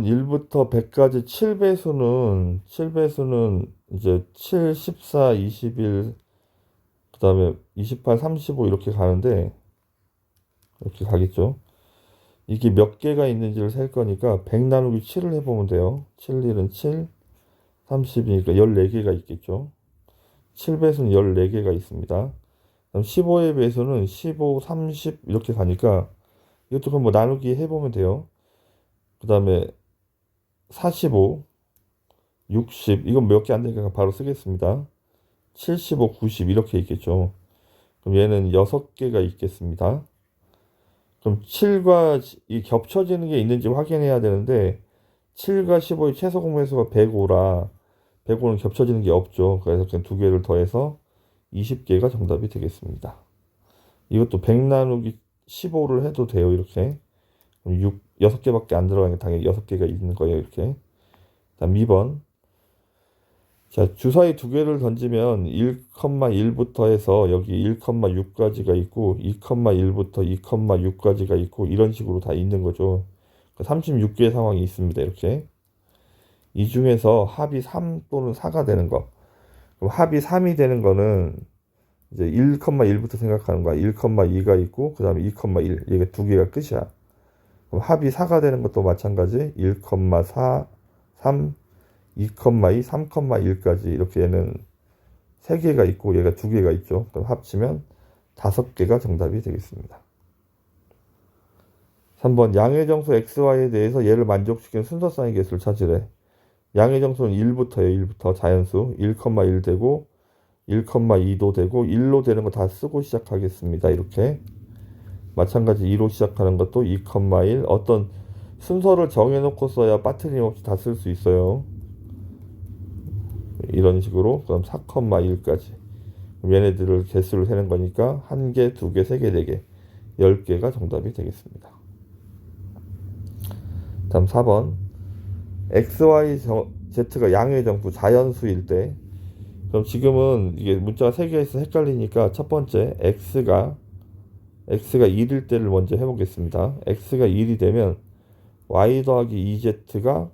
1부터 100까지 7배수는 이제 7, 14, 21, 그 다음에 28, 35 이렇게 가는데, 이렇게 가겠죠. 이게 몇 개가 있는지를 셀 거니까 100 나누기 7을 해보면 돼요. 7, 1은 7, 30이니까 14개가 있겠죠. 7배수는 14개가 있습니다. 그럼 15의 배수는 15, 30 이렇게 가니까 이것도 그럼 뭐 나누기 해보면 돼요. 그 다음에 45, 60 이건 몇 개 안 되니까 바로 쓰겠습니다. 75, 90 이렇게 있겠죠. 그럼 얘는 6개가 있겠습니다. 그럼 7과 이 겹쳐지는 게 있는지 확인해야 되는데 7과 15의 최소 공배수가 105라 105는 겹쳐지는 게 없죠. 그래서 그냥 두 개를 더해서 20개가 정답이 되겠습니다. 이것도 100 나누기 15를 해도 돼요. 이렇게. 그럼 6개밖에 안 들어가니까 당연히 6개가 있는 거예요. 이렇게. 다음 2번. 자, 주사위 두 개를 던지면 1,1부터 해서 여기 1,6까지가 있고 2,1부터 2,6까지가 있고 이런 식으로 다 있는 거죠. 36개의 상황이 있습니다. 이렇게. 이 중에서 합이 3 또는 4가 되는 거. 그럼 합이 3이 되는 거는 이제 1,1부터 생각하는 거야. 1,2가 있고 그 다음에 2,1 이게 두 개가 끝이야. 그럼 합이 4가 되는 것도 마찬가지 1,4, 3, 2,2, 3,1까지 이렇게 얘는 3개가 있고 얘가 2개가 있죠. 그럼 합치면 5개가 정답이 되겠습니다. 3번 양의 정수 xy에 대해서 얘를 만족시키는 순서상의 개수를 찾으래. 양의 정수는 1부터예요. 1부터 자연수 1,1 되고 1,2도 되고 1로 되는 거 다 쓰고 시작하겠습니다. 이렇게 마찬가지 2로 시작하는 것도 2,1 어떤 순서를 정해놓고 써야 빠트림없이 다 쓸 수 있어요. 이런 식으로 그럼 4,1까지 얘네들을 개수를 세는 거니까 1개, 2개, 3개, 4개 10개가 정답이 되겠습니다. 다음 4번 z가 양의 정수 자연수일 때 그럼 지금은 이게 문자가 3개가 있어서 헷갈리니까 첫 번째 x가 1일 때를 먼저 해보겠습니다. x가 1이 되면 y 더하기 2z가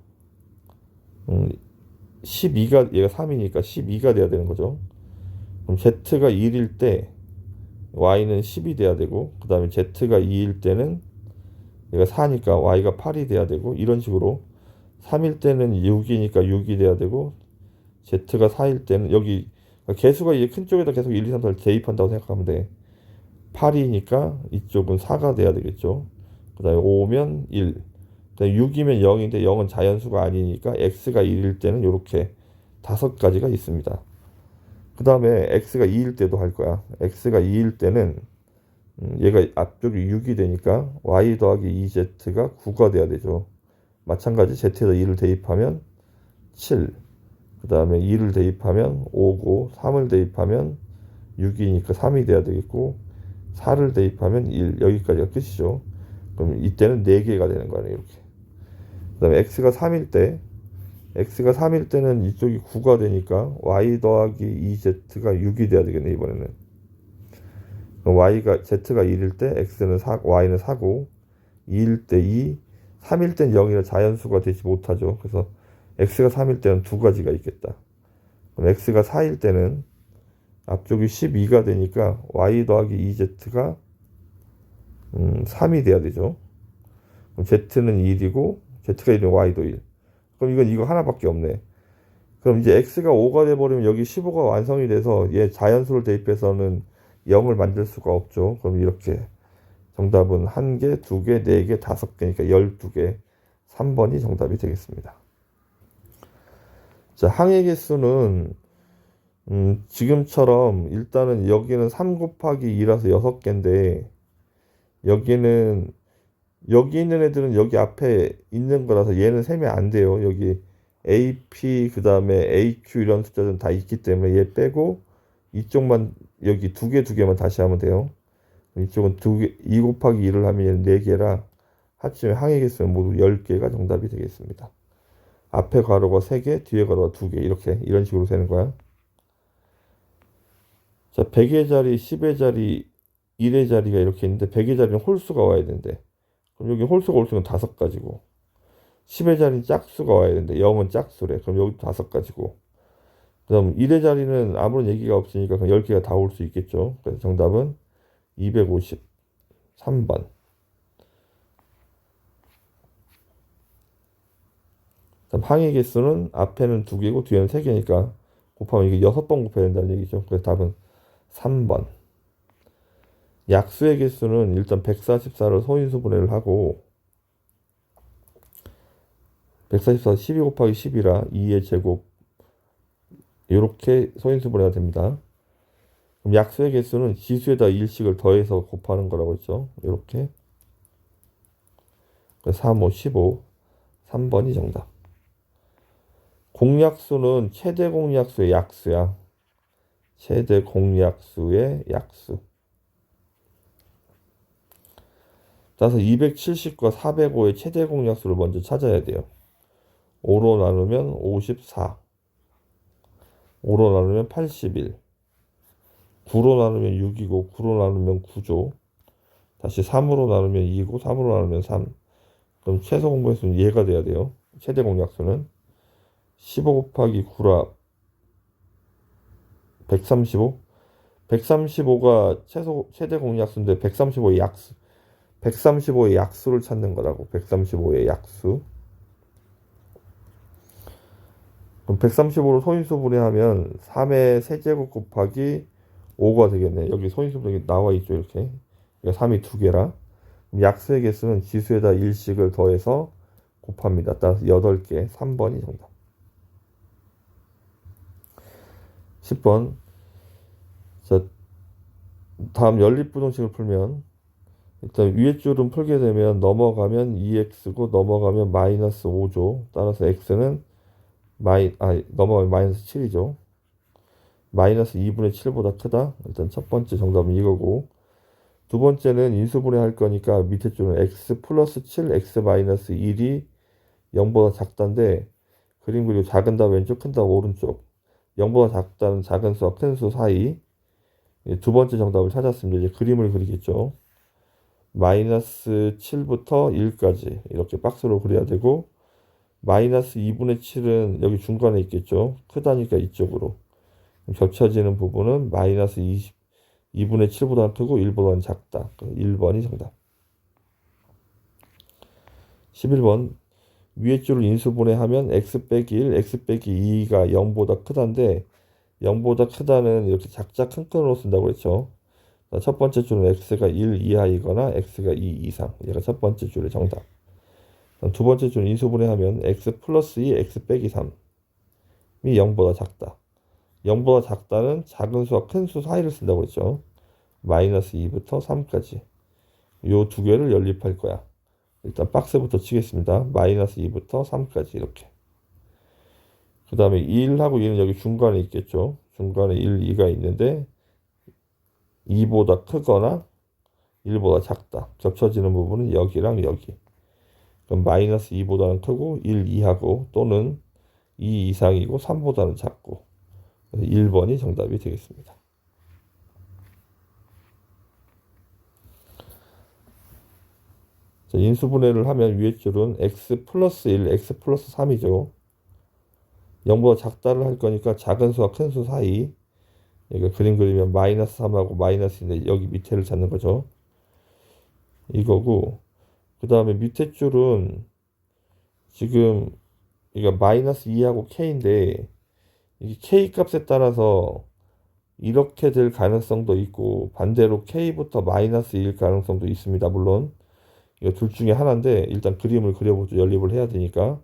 12가 얘가 3이니까 12가 돼야 되는 거죠. 그럼 z가 1일 때 y는 10이 돼야 되고 그 다음에 z가 2일 때는 얘가 4니까 y가 8이 돼야 되고 이런 식으로 3일 때는 6이니까 6이 돼야 되고 z가 4일 때는 여기 개수가 이제 큰 쪽에다 계속 1, 2, 3, 4를 대입한다고 생각하면 돼. 8이니까 이쪽은 4가 돼야 되겠죠. 그 다음에 5면 1. 그 다음에 6이면 0인데 0은 자연수가 아니니까 x가 1일 때는 이렇게 5가지가 있습니다. 그 다음에 x가 2일 때도 할 거야. x가 2일 때는 얘가 앞쪽이 6이 되니까 y 더하기 2z가 9가 돼야 되죠. 마찬가지 z에다 2를 대입하면 7. 그 다음에 2를 대입하면 5고 3을 대입하면 6이니까 3이 돼야 되겠고 4를 대입하면 1 여기까지가 끝이죠. 그럼 이때는 4개가 되는 거예요. 이렇게. 그 다음에 x가 3일 때는 이쪽이 9가 되니까 y 더하기 2z가 6이 돼야 되겠네. 이번에는 그럼 z가 1일 때 y는 4고 2일 때 2, 3일 땐 0이라 자연수가 되지 못하죠. 그래서 x가 3일 때는 2가지가 있겠다. 그럼 x가 4일 때는 앞쪽이 12가 되니까 y 더하기 2z가 3이 돼야 되죠. 그럼 z는 1이고 z가 1이면 y도 1. 그럼 이건 이거 하나밖에 없네. 그럼 이제 x가 5가 돼버리면 여기 15가 완성이 돼서 얘 자연수를 대입해서는 0을 만들 수가 없죠. 그럼 이렇게 정답은 1개, 2개, 4개, 5개니까 12개 3번이 정답이 되겠습니다. 자, 항의 개수는 지금처럼 일단은 여기는 3 곱하기 2라서 6개인데 여기 있는 애들은 여기 앞에 있는 거라서 얘는 세면 안 돼요. 여기 AP 그 다음에 AQ 이런 숫자들은 다 있기 때문에 얘 빼고 이쪽만 여기 2개만 다시 하면 돼요. 이쪽은 2 곱하기 2를 하면 얘는 4개라 합치면 항의 개수는 모두 10개가 정답이 되겠습니다. 앞에 괄호가 3개, 뒤에 괄호가 2개 이렇게 이런 식으로 되는 거야. 자, 100의 자리, 10의 자리, 1의 자리가 이렇게 있는데 100의 자리는 홀수가 와야 되는데 그럼 여기 홀수가 올 수는 5가지고 10의 자리는 짝수가 와야 되는데 0은 짝수래. 그럼 여기 5가지고. 그다음 1의 자리는 아무런 얘기가 없으니까 그냥 10개가 다 올 수 있겠죠. 그래서 정답은 253번. 그다음 항의 개수는 앞에는 2개고 뒤에는 3개니까 곱하면 이게 6번 곱해야 된다는 얘기죠. 그래서 답은 3번. 약수의 개수는 일단 144를 소인수분해를 하고 144 12 곱하기 10이라 2의 제곱 이렇게 소인수분해가 됩니다. 그럼 약수의 개수는 지수에다 1씩을 더해서 곱하는 거라고 했죠. 이렇게 3, 5, 15 3번이 정답. 공약수는 최대 공약수의 약수야. 최대 공약수의 약수. 따라서 270과 405의 최대 공약수를 먼저 찾아야 돼요. 5로 나누면 54, 5로 나누면 81, 9로 나누면 6이고 9로 나누면 9죠. 다시 3으로 나누면 2이고 3으로 나누면 3. 그럼 최소 공약수는 얘가 돼야 돼요. 최대 공약수는 15 곱하기 9라 135. 135가 최대 공약수인데 135의 약수. 135의 약수를 찾는 거라고. 135의 약수. 그럼 135로 소인수 분해하면 3의 세제곱 곱하기 5가 되겠네. 여기 소인수 분해 나와 있죠. 이렇게. 3이 2개라. 약수의 개수는 지수에다 1씩을 더해서 곱합니다. 따라서 8개. 3번이 정답. 10번. 자, 다음 연립부등식을 풀면 일단 위에 줄은 풀게 되면 넘어가면 2x고 넘어가면 마이너스 5죠. 따라서 x는 넘어가면 마이너스 7이죠. 마이너스 2분의 7보다 크다. 일단 첫 번째 정답은 이거고 두 번째는 인수분해 할 거니까 밑에 줄은 x 플러스 7, x 마이너스 1이 0보다 작다인데 그림 그리고 작은 답 왼쪽 큰 답 오른쪽 0보다 작다는 작은 수와 큰 수 사이 두 번째 정답을 찾았습니다. 이제 그림을 그리겠죠. 마이너스 7부터 1까지 이렇게 박스로 그려야 되고 마이너스 2분의 7은 여기 중간에 있겠죠. 크다니까 이쪽으로. 겹쳐지는 부분은 마이너스 2분의 7보다 크고 1보다 작다. 1번이 정답. 11번 위에 줄을 인수분해하면 x 빼기 1, x 빼기 2가 0보다 크다인데 0보다 크다는 이렇게 작자 큰 끈으로 쓴다고 했죠. 첫 번째 줄은 x가 1 이하이거나 x가 2 이상. 얘가 첫 번째 줄의 정답. 두 번째 줄은 인수분해하면 x 플러스 2, x 빼기 3이 0보다 작다. 0보다 작다는 작은 수와 큰 수 사이를 쓴다고 했죠. 마이너스 2부터 3까지. 요 두 개를 연립할 거야. 일단 박스부터 치겠습니다. 마이너스 2부터 3까지 이렇게. 그 다음에 1하고 2는 여기 중간에 있겠죠. 중간에 1, 2가 있는데 2보다 크거나 1보다 작다. 겹쳐지는 부분은 여기랑 여기. 그럼 마이너스 2보다는 크고 1 이하고 또는 2 이상이고 3보다는 작고 1번이 정답이 되겠습니다. 자, 인수분해를 하면 위에 줄은 x 플러스 1, x 플러스 3이죠. 0보다 작다를 할 거니까 작은 수와 큰 수 사이 그러니까 그림 그리면 마이너스 3하고 마이너스인데 여기 밑에를 찾는 거죠. 이거고 그 다음에 밑에 줄은 지금 이거 마이너스 2하고 k인데 이게 k 값에 따라서 이렇게 될 가능성도 있고 반대로 k부터 마이너스 1일 가능성도 있습니다. 물론 이거 둘 중에 하나인데 일단 그림을 그려보죠. 연립을 해야 되니까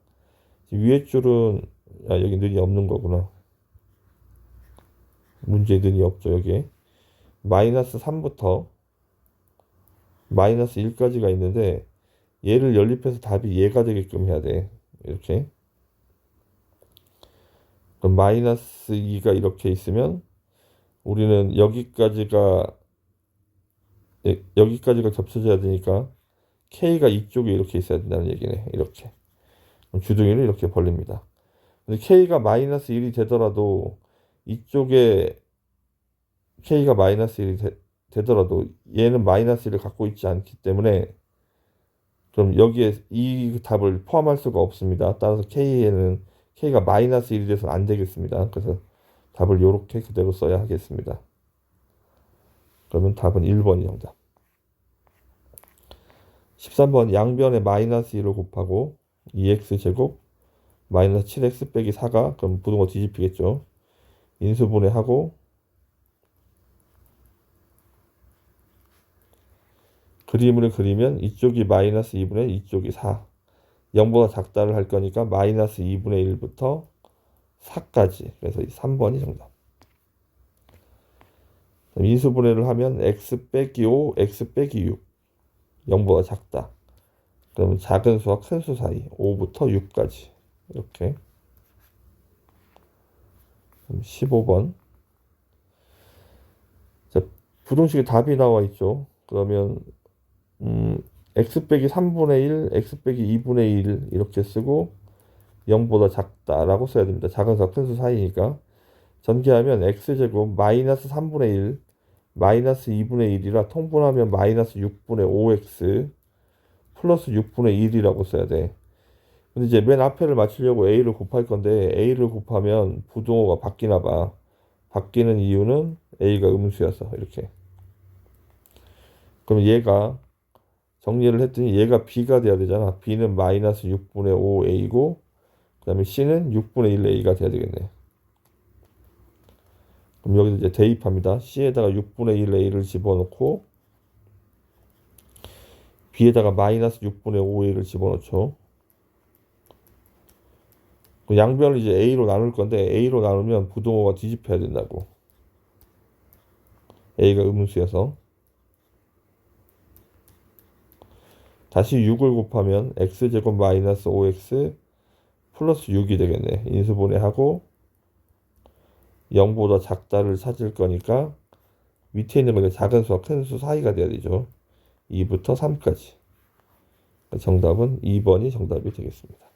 위에 줄은 여기 는이 없는 거구나. 문제에 는이 없죠. 여기 마이너스 3부터 마이너스 1까지가 있는데 얘를 연립해서 답이 얘가 되게끔 해야 돼. 이렇게. 그럼 마이너스 2가 이렇게 있으면 우리는 여기까지가 겹쳐져야 되니까 K가 이쪽에 이렇게 있어야 된다는 얘기네. 이렇게. 그럼 주둥이를 이렇게 벌립니다. 근데 K가 마이너스 1이 되더라도 이쪽에 K가 마이너스 1이 되더라도 얘는 마이너스 1을 갖고 있지 않기 때문에 그럼 여기에 이 답을 포함할 수가 없습니다. 따라서 K에는 K가 마이너스 1이 돼서 안 되겠습니다. 그래서 답을 이렇게 그대로 써야 하겠습니다. 그러면 답은 1번이 정답. 13번 양변에 마이너스 1을 곱하고 2x제곱 마이너스 7x 빼기 4가 그럼 부등호 뒤집히겠죠. 인수분해하고 그림을 그리면 이쪽이 마이너스 2분의 이쪽이 4 0보다 작다를 할 거니까 마이너스 2분의 1부터 4까지 그래서 3번이 정답. 인수분해를 하면 x 빼기 5 x 빼기 6 0보다 작다. 그러면 작은 수와 큰 수 사이 5부터 6까지 이렇게. 15번. 자, 부등식에 답이 나와 있죠. 그러면 x 빼기 3분의 1, x 빼기 2분의 1 이렇게 쓰고 0보다 작다라고 써야 됩니다. 작은 수와 큰 수 사이니까. 전개하면 x제곱 마이너스 3분의 1 마이너스 2분의 1이라 통분하면 마이너스 6분의 5x 플러스 6분의 1이라고 써야 돼. 근데 이제 맨 앞에를 맞추려고 a를 곱할 건데 a를 곱하면 부등호가 바뀌나 봐. 바뀌는 이유는 a가 음수여서 이렇게. 그럼 얘가 정리를 했더니 얘가 b가 돼야 되잖아. b는 마이너스 6분의 5a고 그 다음에 c는 6분의 1a가 돼야 되겠네. 그럼 여기서 이제 대입합니다. c에다가 6분의 1a를 집어넣고 b에다가 마이너스 6분의 5a를 집어넣죠. 양변을 이제 a로 나눌 건데 a로 나누면 부등호가 뒤집혀야 된다고. a가 음수여서 다시 6을 곱하면 x제곱 마이너스 5x 플러스 6이 되겠네. 인수분해하고 0보다 작다를 찾을 거니까 밑에 있는 거 작은 수와 큰 수 사이가 돼야 되죠. 2부터 3까지. 정답은 2번이 정답이 되겠습니다.